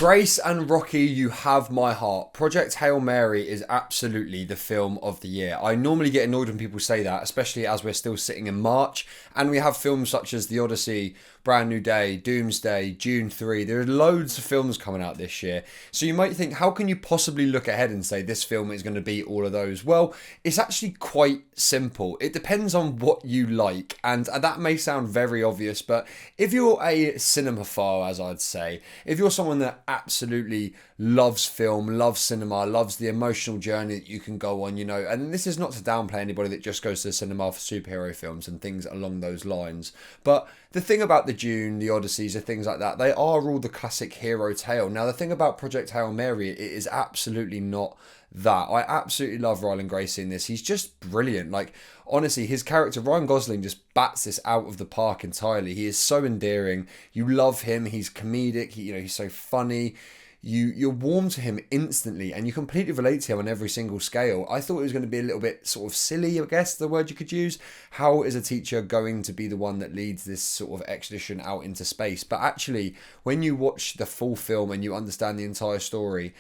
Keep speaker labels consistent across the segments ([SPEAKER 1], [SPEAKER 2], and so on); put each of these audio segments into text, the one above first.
[SPEAKER 1] Grace and Rocky, you have my heart. Project Hail Mary is absolutely the film of the year. I normally get annoyed when people say that, especially as we're still sitting in March and we have films such as The Odyssey, Brand New Day, Doomsday, Dune 3. There are loads of films coming out this year. So you might think, how can you possibly look ahead and say this film is going to beat all of those? Well, it's actually quite simple. It depends on what you like. And that may sound very obvious, but if you're a cinemaphile, as I'd say, if you're someone that absolutely loves film, loves cinema, loves the emotional journey that you can go on, and this is not to downplay anybody that just goes to the cinema for superhero films and things along those lines, but the thing about the Dune, the Odysseys, and things like that, they are all the classic hero tale. Now, the thing about Project Hail Mary, it is absolutely not that. I absolutely love Ryland Gracie in this. He's just brilliant. Like, honestly, his character, Ryan Gosling, just bats this out of the park entirely. He is so endearing. You love him. He's comedic. He's so funny. You're warm to him instantly, and you completely relate to him on every single scale. I thought it was going to be a little bit sort of silly, I guess, the word you could use. How is a teacher going to be the one that leads this sort of expedition out into space? But actually, when you watch the full film and you understand the entire story,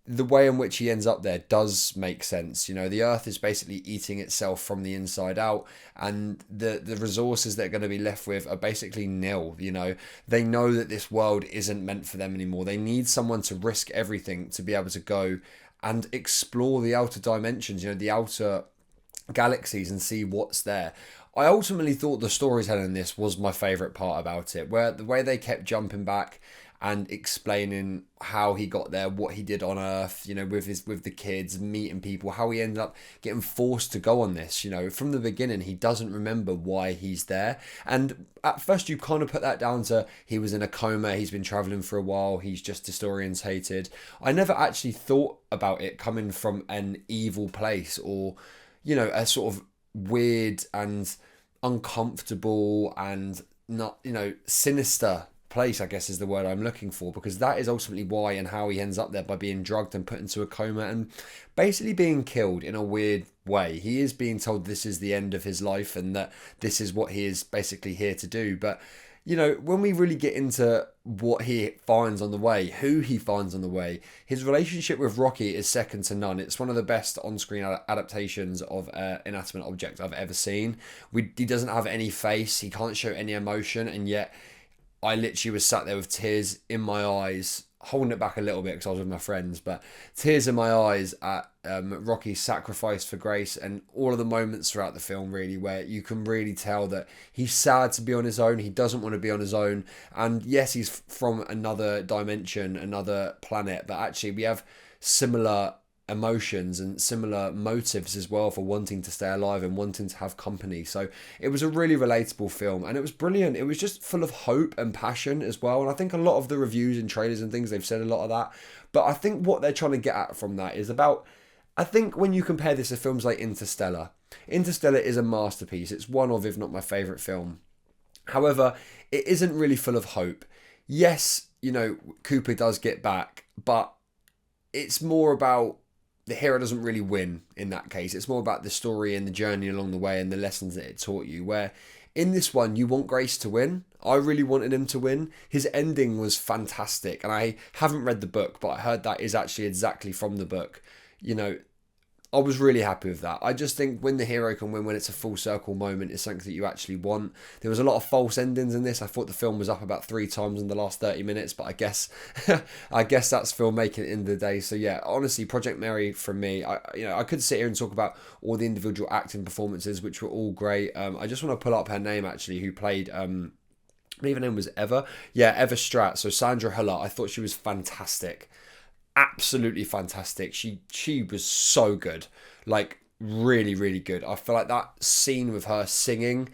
[SPEAKER 1] the way in which he ends up there does make sense. The Earth is basically eating itself from the inside out, and the resources they're going to be left with are basically nil. They know that this world isn't meant for them anymore. They need someone to risk everything to be able to go and explore the outer dimensions, the outer galaxies, and see what's there. I ultimately thought the storytelling in this was my favourite part about it, where the way they kept jumping back and explaining how he got there, what he did on Earth, with the kids, meeting people, how he ended up getting forced to go on this. From the beginning, he doesn't remember why he's there. And at first, you kind of put that down to he was in a coma, he's been traveling for a while, he's just disorientated. I never actually thought about it coming from an evil place or, a sort of weird and uncomfortable and not, sinister place, I guess, is the word I'm looking for, because that is ultimately why and how he ends up there, by being drugged and put into a coma and basically being killed in a weird way. He is being told this is the end of his life and that this is what he is basically here to do. But when we really get into what he finds on the way, who he finds on the way, his relationship with Rocky is second to none. It's one of the best on-screen adaptations of an inanimate object I've ever seen. He doesn't have any face, he can't show any emotion, and yet I literally was sat there with tears in my eyes, holding it back a little bit because I was with my friends, but tears in my eyes at Rocky's sacrifice for Grace, and all of the moments throughout the film, really, where you can really tell that he's sad to be on his own. He doesn't want to be on his own. And yes, he's from another dimension, another planet, but actually we have similar emotions and similar motives as well for wanting to stay alive and wanting to have company. So it was a really relatable film, and it was brilliant. It was just full of hope and passion as well, and I think a lot of the reviews and trailers and things, they've said a lot of that, but I think what they're trying to get at from that is about, I think when you compare this to films like Interstellar is a masterpiece. It's one of, if not my favourite film. However, it isn't really full of hope. Yes, Cooper does get back, but it's more about the hero doesn't really win in that case. It's more about the story and the journey along the way and the lessons that it taught you, where in this one, you want Grace to win. I really wanted him to win. His ending was fantastic, and I haven't read the book, but I heard that is actually exactly from the book. I was really happy with that. I just think when the hero can win, when it's a full circle moment, is something that you actually want. There was a lot of false endings in this. I thought the film was up about 3 times in the last 30 minutes, but I guess that's filmmaking at the end of the day. So yeah, honestly, Project Mary from me, I could sit here and talk about all the individual acting performances, which were all great. I just want to pull up her name actually, who played I believe her name was Eva. Yeah, Eva Stratt. So Sandra Hüller. I thought she was fantastic. Absolutely fantastic. She was so good, like really, really good. I feel like that scene with her singing,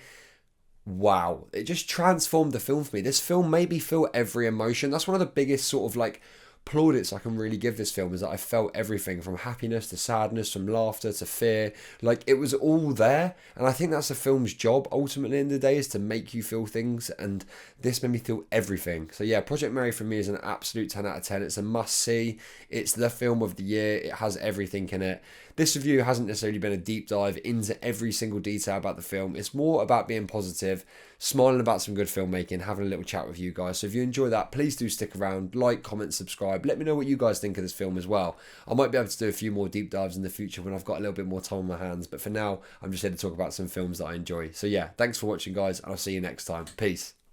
[SPEAKER 1] wow, it just transformed the film for me. This film made me feel every emotion. That's one of the biggest sort of like plaudits I can really give this film, is that I felt everything from happiness to sadness, from laughter to fear. Like, it was all there, and I think that's a film's job ultimately in the day, is to make you feel things, and this made me feel everything. So yeah, Project Mary for me is an absolute 10 out of 10. It's a must see. It's the film of the year. It has everything in it. This review hasn't necessarily been a deep dive into every single detail about the film. It's more about being positive, smiling about some good filmmaking, having a little chat with you guys. So if you enjoy that, please do stick around, like, comment, subscribe. subscribe. Let me know what you guys think of this film as well. I might be able to do a few more deep dives in the future when I've got a little bit more time on my hands. But for now, I'm just here to talk about some films that I enjoy. So yeah, thanks for watching, guys, and I'll see you next time. Peace.